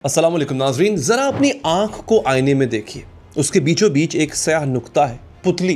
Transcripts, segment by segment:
अस्सलाम वालेकुम नाजरीन, ज़रा अपनी आँख को आईने में देखिए। उसके बीचों बीच एक स्याह नुक्ता है, पुतली।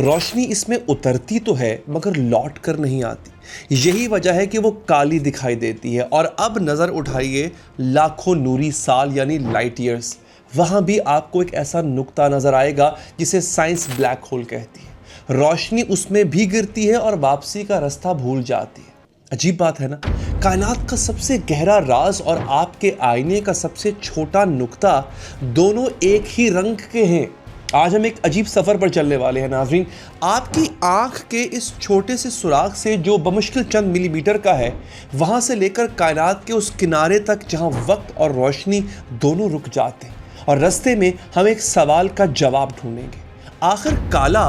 रोशनी इसमें उतरती तो है मगर लौट कर नहीं आती। यही वजह है कि वो काली दिखाई देती है। और अब नज़र उठाइए लाखों नूरी साल यानी लाइट ईयर्स, वहाँ भी आपको एक ऐसा नुक्ता नज़र आएगा जिसे साइंस ब्लैक होल कहती है। रोशनी उसमें भी गिरती है और वापसी का रास्ता भूल जाती है। अजीब बात है ना। कायनात का सबसे गहरा राज और आपके आईने का सबसे छोटा नुक्ता दोनों एक ही रंग के हैं। आज हम एक अजीब सफ़र पर चलने वाले हैं नाज़रीन। आपकी आंख के इस छोटे से सुराख से जो बमुश्किल चंद मिलीमीटर का है, वहां से लेकर कायनात के उस किनारे तक जहां वक्त और रोशनी दोनों रुक जाते हैं। और रास्ते में हम एक सवाल का जवाब ढूंढेंगे, आखिर काला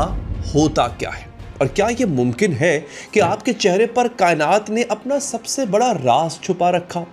होता क्या है और क्या यह मुमकिन है कि आपके चेहरे पर कायनात ने अपना सबसे बड़ा राज छुपा रखा।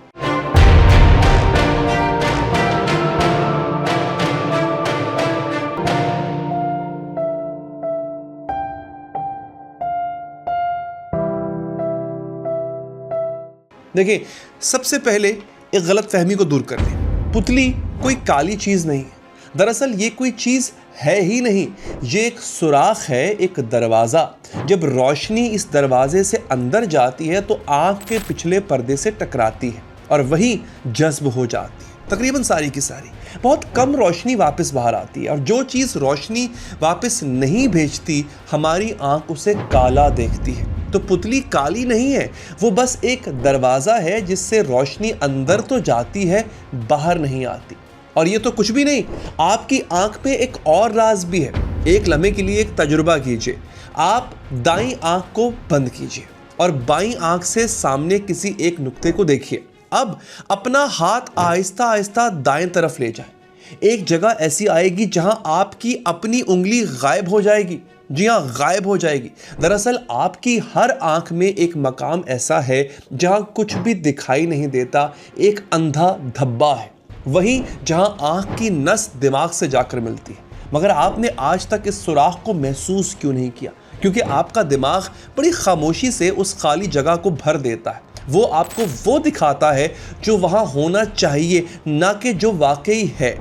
देखिए, सबसे पहले एक गलत फहमी को दूर कर लें। पुतली कोई काली चीज नहीं है। दरअसल ये कोई चीज है ही नहीं, ये एक सुराख है, एक दरवाज़ा। जब रोशनी इस दरवाजे से अंदर जाती है तो आँख के पिछले पर्दे से टकराती है और वही जज्ब हो जाती है, तकरीबन सारी की सारी। बहुत कम रोशनी वापस बाहर आती है और जो चीज़ रोशनी वापस नहीं भेजती, हमारी आँख उसे काला देखती है। तो पुतली काली नहीं है, वो बस एक दरवाज़ा है जिससे रोशनी अंदर तो जाती है, बाहर नहीं आती। और ये तो कुछ भी नहीं, आपकी आंख पे एक और राज भी है। एक लम्हे के लिए एक तजुर्बा कीजिए। आप दाईं आंख को बंद कीजिए और बाईं आंख से सामने किसी एक नुक्ते को देखिए। अब अपना हाथ आहिस्ता आहिस्ता दाएं तरफ ले जाएं। एक जगह ऐसी आएगी जहां आपकी अपनी उंगली गायब हो जाएगी। जी हाँ, गायब हो जाएगी। दरअसल आपकी हर आंख में एक मकाम ऐसा है जहां कुछ भी दिखाई नहीं देता, एक अंधा धब्बा है, वही जहां आंख की नस दिमाग से जाकर मिलती है। मगर आपने आज तक इस सुराख को महसूस क्यों नहीं किया? क्योंकि आपका दिमाग बड़ी खामोशी से उस खाली जगह को भर देता है। वो आपको वो दिखाता है जो वहां होना चाहिए, ना कि जो वाकई है।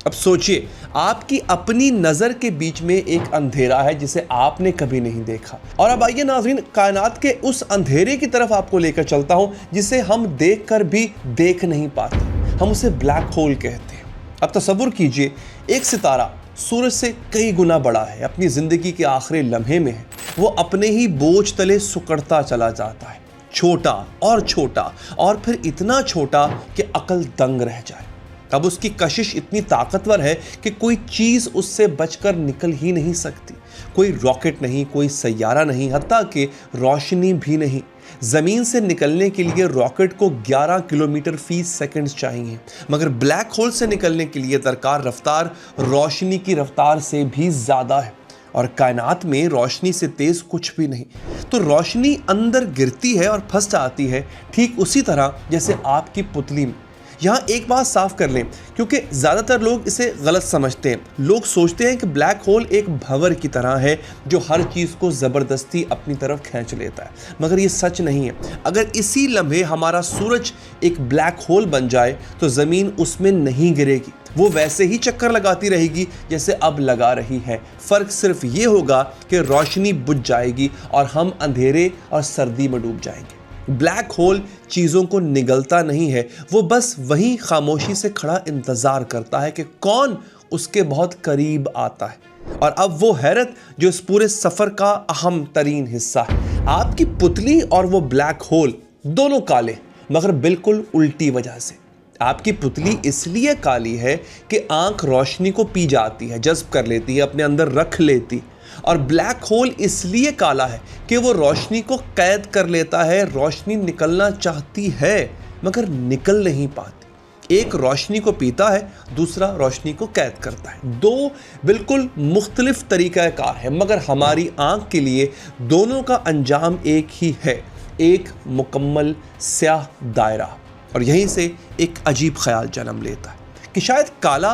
अब सोचिए, आपकी अपनी नज़र के बीच में एक अंधेरा है जिसे आपने कभी नहीं देखा। और अब आइए नाज़रीन, कायनात के उस अंधेरे की तरफ आपको लेकर चलता हूं जिसे हम देख कर भी देख नहीं पाते। हम उसे ब्लैक होल कहते हैं। अब तसव्वुर कीजिए, एक सितारा सूरज से कई गुना बड़ा है, अपनी ज़िंदगी के आखिरी लम्हे में है। वो अपने ही बोझ तले सुकड़ता चला जाता है, छोटा और फिर इतना छोटा कि अकल दंग रह जाए। अब उसकी कशिश इतनी ताकतवर है कि कोई चीज़ उससे बचकर निकल ही नहीं सकती। कोई रॉकेट नहीं, कोई सैयारा नहीं, हत्ता कि रोशनी भी नहीं। ज़मीन से निकलने के लिए रॉकेट को 11 किलोमीटर फी सेकंड चाहिए, मगर ब्लैक होल से निकलने के लिए दरकार रफ्तार रोशनी की रफ्तार से भी ज़्यादा है। और कायनात में रोशनी से तेज़ कुछ भी नहीं। तो रोशनी अंदर गिरती है और फंस जाती है, ठीक उसी तरह जैसे आपकी पुतली में। यहाँ एक बात साफ कर लें, क्योंकि ज़्यादातर लोग इसे गलत समझते हैं। लोग सोचते हैं कि ब्लैक होल एक भंवर की तरह है जो हर चीज़ को ज़बरदस्ती अपनी तरफ खींच लेता है, मगर ये सच नहीं है। अगर इसी लम्हे हमारा सूरज एक ब्लैक होल बन जाए तो ज़मीन उसमें नहीं गिरेगी, वो वैसे ही चक्कर लगाती रहेगी जैसे अब लगा रही है। फ़र्क सिर्फ ये होगा कि रोशनी बुझ जाएगी और हम अंधेरे और सर्दी में डूब जाएंगे। ब्लैक होल चीज़ों को निगलता नहीं है, वो बस वहीं खामोशी से खड़ा इंतज़ार करता है कि कौन उसके बहुत करीब आता है। और अब वो हैरत जो इस पूरे सफ़र का अहम तरीन हिस्सा है। आपकी पुतली और वो ब्लैक होल दोनों काले, मगर बिल्कुल उल्टी वजह से। आपकी पुतली इसलिए काली है कि आंख रोशनी को पी जाती है, जज्ब कर लेती है, अपने अंदर रख लेती। और ब्लैक होल इसलिए काला है कि वो रोशनी को कैद कर लेता है। रोशनी निकलना चाहती है मगर निकल नहीं पाती। एक रोशनी को पीता है, दूसरा रोशनी को कैद करता है। दो बिल्कुल मुख्तलिफ तरीक़ाकार है, मगर हमारी आंख के लिए दोनों का अंजाम एक ही है, एक मुकम्मल स्याह दायरा। और यहीं से एक अजीब ख्याल जन्म लेता है कि शायद काला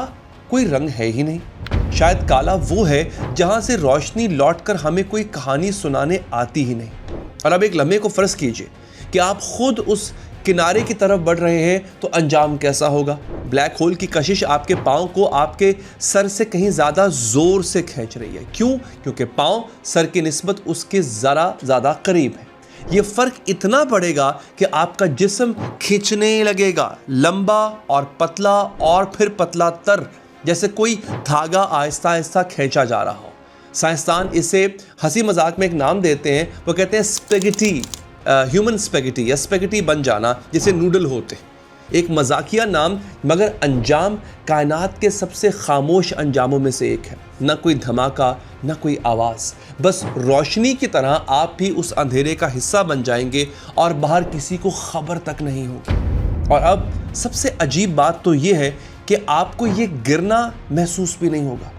कोई रंग है ही नहीं। शायद काला वो है जहां से रोशनी लौटकर हमें कोई कहानी सुनाने आती ही नहीं। और अब एक लम्हे को फ़र्ज़ कीजिए कि आप खुद उस किनारे की तरफ बढ़ रहे हैं तो अंजाम कैसा होगा। ब्लैक होल की कशिश आपके पाँव को आपके सर से कहीं ज़्यादा ज़ोर से खींच रही है। क्यों? क्योंकि पाँव सर की निस्बत उसके ज़रा ज़्यादा करीब है। ये फ़र्क इतना बढ़ेगा कि आपका जिस्म खींचने लगेगा, लंबा और पतला और फिर पतला तर, जैसे कोई धागा आहिस्ता आहिस्ता खींचा जा रहा हो। साइंसदान इसे हंसी मजाक में एक नाम देते हैं, वो कहते हैं स्पेगेटी, ह्यूमन स्पेगेटी या स्पेगेटी बन जाना, जिसे नूडल होते। एक मजाकिया नाम, मगर अंजाम कायनात के सबसे खामोश अंजामों में से एक है। ना कोई धमाका, ना कोई आवाज़, बस रोशनी की तरह आप भी उस अंधेरे का हिस्सा बन जाएंगे और बाहर किसी को खबर तक नहीं होगी। और अब सबसे अजीब बात तो ये है कि आपको ये गिरना महसूस भी नहीं होगा।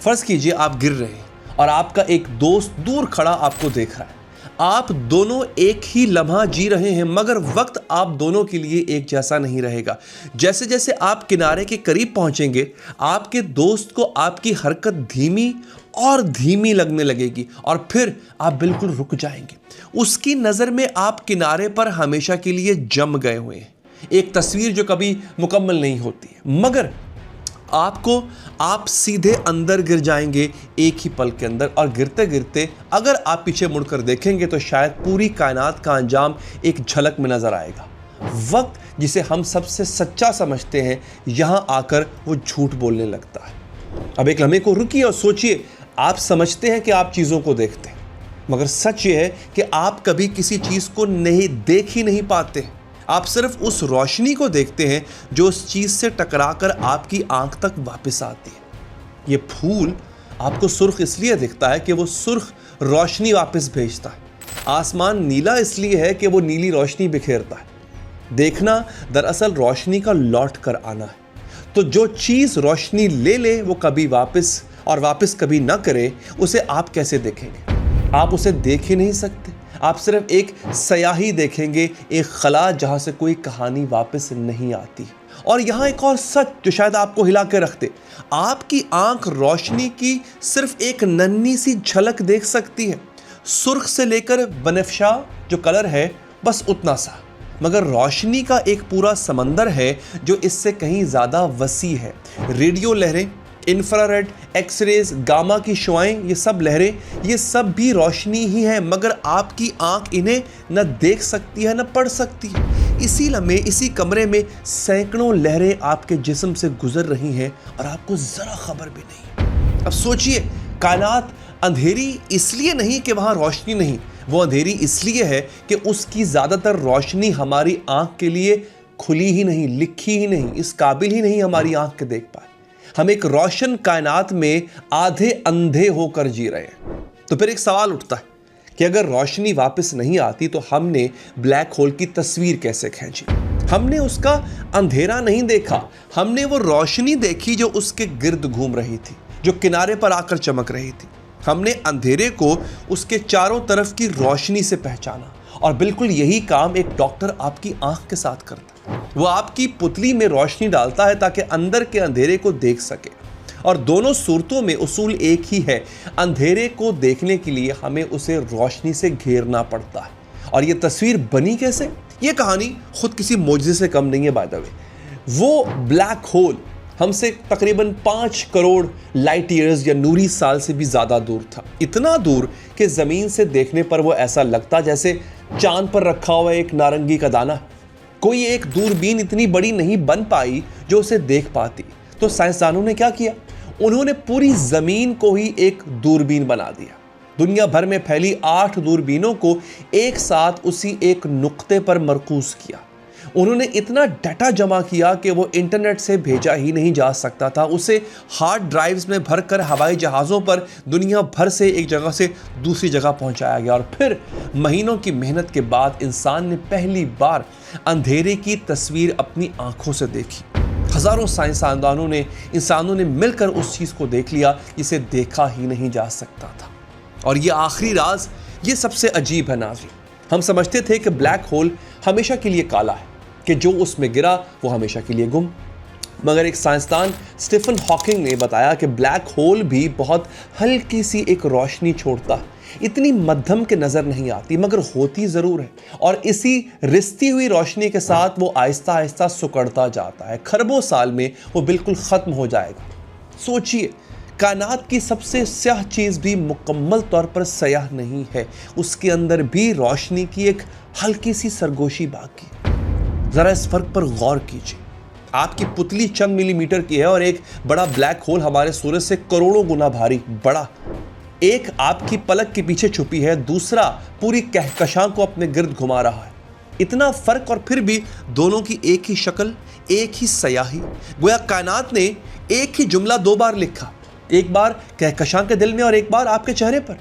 फ़र्ज़ कीजिए आप गिर रहे हैं और आपका एक दोस्त दूर खड़ा आपको देख रहा है। आप दोनों एक ही लम्हा जी रहे हैं, मगर वक्त आप दोनों के लिए एक जैसा नहीं रहेगा। जैसे जैसे आप किनारे के करीब पहुंचेंगे, आपके दोस्त को आपकी हरकत धीमी और धीमी लगने लगेगी और फिर आप बिल्कुल रुक जाएंगे। उसकी नज़र में आप किनारे पर हमेशा के लिए जम गए हुए हैं। एक तस्वीर जो कभी मुकम्मल नहीं होती है, मगर आप सीधे अंदर गिर जाएंगे एक ही पल के अंदर। और गिरते गिरते अगर आप पीछे मुड़कर देखेंगे तो शायद पूरी कायनात का अंजाम एक झलक में नजर आएगा। वक्त जिसे हम सबसे सच्चा समझते हैं, यहाँ आकर वो झूठ बोलने लगता है। अब एक लम्हे को रुकिए और सोचिए, आप समझते हैं कि आप चीज़ों को देखते हैं, मगर सच ये है कि आप कभी किसी चीज़ को देख ही नहीं पाते। आप सिर्फ उस रोशनी को देखते हैं जो उस चीज़ से टकराकर आपकी आंख तक वापस आती है। ये फूल आपको सुर्ख इसलिए दिखता है कि वो सुर्ख रोशनी वापस भेजता है। आसमान नीला इसलिए है कि वो नीली रोशनी बिखेरता है। देखना दरअसल रोशनी का लौट कर आना है। तो जो चीज़ रोशनी ले ले वो कभी वापस कभी ना करे, उसे आप कैसे देखेंगे? आप उसे देख ही नहीं सकते। आप सिर्फ एक सयाही देखेंगे, एक खला जहां से कोई कहानी वापस नहीं आती। और यहाँ एक और सच जो शायद आपको हिला के रखते, आपकी आंख रोशनी की सिर्फ एक नन्ही सी झलक देख सकती है। सुर्ख से लेकर बनफशा जो कलर है, बस उतना सा। मगर रोशनी का एक पूरा समंदर है जो इससे कहीं ज़्यादा वसी है। रेडियो लहरें, इंफ्रारेड, एक्सरेज, गामा की शुआएं, ये सब लहरें, ये सब भी रोशनी ही है, मगर आपकी आंख इन्हें न देख सकती है न पढ़ सकती है। इसी लम्हे, इसी कमरे में सैकड़ों लहरें आपके जिस्म से गुजर रही हैं और आपको ज़रा खबर भी नहीं। अब सोचिए, कायनात अंधेरी इसलिए नहीं कि वहाँ रोशनी नहीं, वो अंधेरी इसलिए है कि उसकी ज़्यादातर रोशनी हमारी आंख के लिए खुली ही नहीं, लिखी ही नहीं, इस काबिल ही नहीं हमारी आंख के देख पाए। हम एक रोशन कायनात में आधे अंधे होकर जी रहे हैं। तो फिर एक सवाल उठता है कि अगर रोशनी वापस नहीं आती तो हमने ब्लैक होल की तस्वीर कैसे खींची? हमने उसका अंधेरा नहीं देखा, हमने वो रोशनी देखी जो उसके गिर्द घूम रही थी, जो किनारे पर आकर चमक रही थी। हमने अंधेरे को उसके चारों तरफ की रोशनी से पहचाना। और बिल्कुल यही काम एक डॉक्टर आपकी आंख के साथ करता है। वो आपकी पुतली में रोशनी डालता है ताकि अंदर के अंधेरे को देख सके। और दोनों सूरतों में उसूल एक ही है, अंधेरे को देखने के लिए हमें उसे रोशनी से घेरना पड़ता है। और ये तस्वीर बनी कैसे? ये कहानी खुद किसी मोजज़े से कम नहीं है बाय द वे। वो ब्लैक होल हमसे तकरीबन 5 करोड़ लाइट ईयर्स या नूरी साल से भी ज़्यादा दूर था। इतना दूर कि ज़मीन से देखने पर वो ऐसा लगता जैसे चांद पर रखा हुआ एक नारंगी का दाना। कोई एक दूरबीन इतनी बड़ी नहीं बन पाई जो उसे देख पाती। तो साइंसदानों ने क्या किया? उन्होंने पूरी ज़मीन को ही एक दूरबीन बना दिया। दुनिया भर में फैली 8 दूरबीनों को एक साथ उसी एक नुक्ते पर मरकूज़ किया। उन्होंने इतना डाटा जमा किया कि वो इंटरनेट से भेजा ही नहीं जा सकता था। उसे हार्ड ड्राइव्स में भरकर हवाई जहाज़ों पर दुनिया भर से एक जगह से दूसरी जगह पहुंचाया गया। और फिर महीनों की मेहनत के बाद इंसान ने पहली बार अंधेरे की तस्वीर अपनी आंखों से देखी। हज़ारों साइंसदानों ने, इंसानों ने मिलकर उस चीज़ को देख लिया जिसे देखा ही नहीं जा सकता था। और ये आखिरी राज, ये सबसे अजीब है नाज़रीन। हम समझते थे कि ब्लैक होल हमेशा के लिए काला है, कि जो उसमें गिरा वो हमेशा के लिए गुम। मगर एक साइंसदान स्टीफन हॉकिंग ने बताया कि ब्लैक होल भी बहुत हल्की सी एक रोशनी छोड़ता है, इतनी मध्यम के नजर नहीं आती, मगर होती जरूर है। और इसी रिश्ती हुई रोशनी के साथ वो आहिस्ता आहिस्ता सिकुड़ता जाता है। खरबों साल में वो बिल्कुल खत्म हो जाएगा। सोचिए, कायनात की सबसे स्याह चीज भी मुकम्मल तौर पर स्याह नहीं है, उसके अंदर भी रोशनी की एक हल्की सी सरगोशी बाकी है। जरा इस फर्क पर गौर कीजिए। आपकी पुतली चंद मिलीमीटर की है और एक बड़ा ब्लैक होल हमारे सूरज से करोड़ों गुना भारी बड़ा। एक आपकी पलक के पीछे छुपी है, दूसरा पूरी कहकशां को अपने गिर्द घुमा रहा है। इतना फर्क और फिर भी दोनों की एक ही शक्ल, एक ही स्याही। गोया कायनात ने एक ही जुमला दो बार लिखा, एक बार कहकशां के दिल में और एक बार आपके चेहरे पर।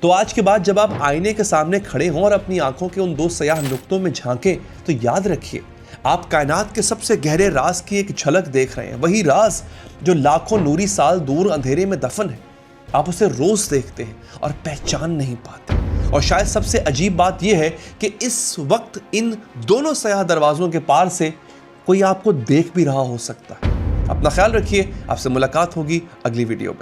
तो आज के बाद जब आप आईने के सामने खड़े हों और अपनी आंखों के उन दो स्याह नुक्तों में झांकें, तो याद रखिए आप कायनात के सबसे गहरे राज की एक झलक देख रहे हैं। वही राज जो लाखों नूरी साल दूर अंधेरे में दफन है। आप उसे रोज देखते हैं और पहचान नहीं पाते। और शायद सबसे अजीब बात यह है कि इस वक्त इन दोनों स्याह दरवाजों के पार से कोई आपको देख भी रहा हो सकता है। अपना ख्याल रखिए। आपसे मुलाकात होगी अगली वीडियो में।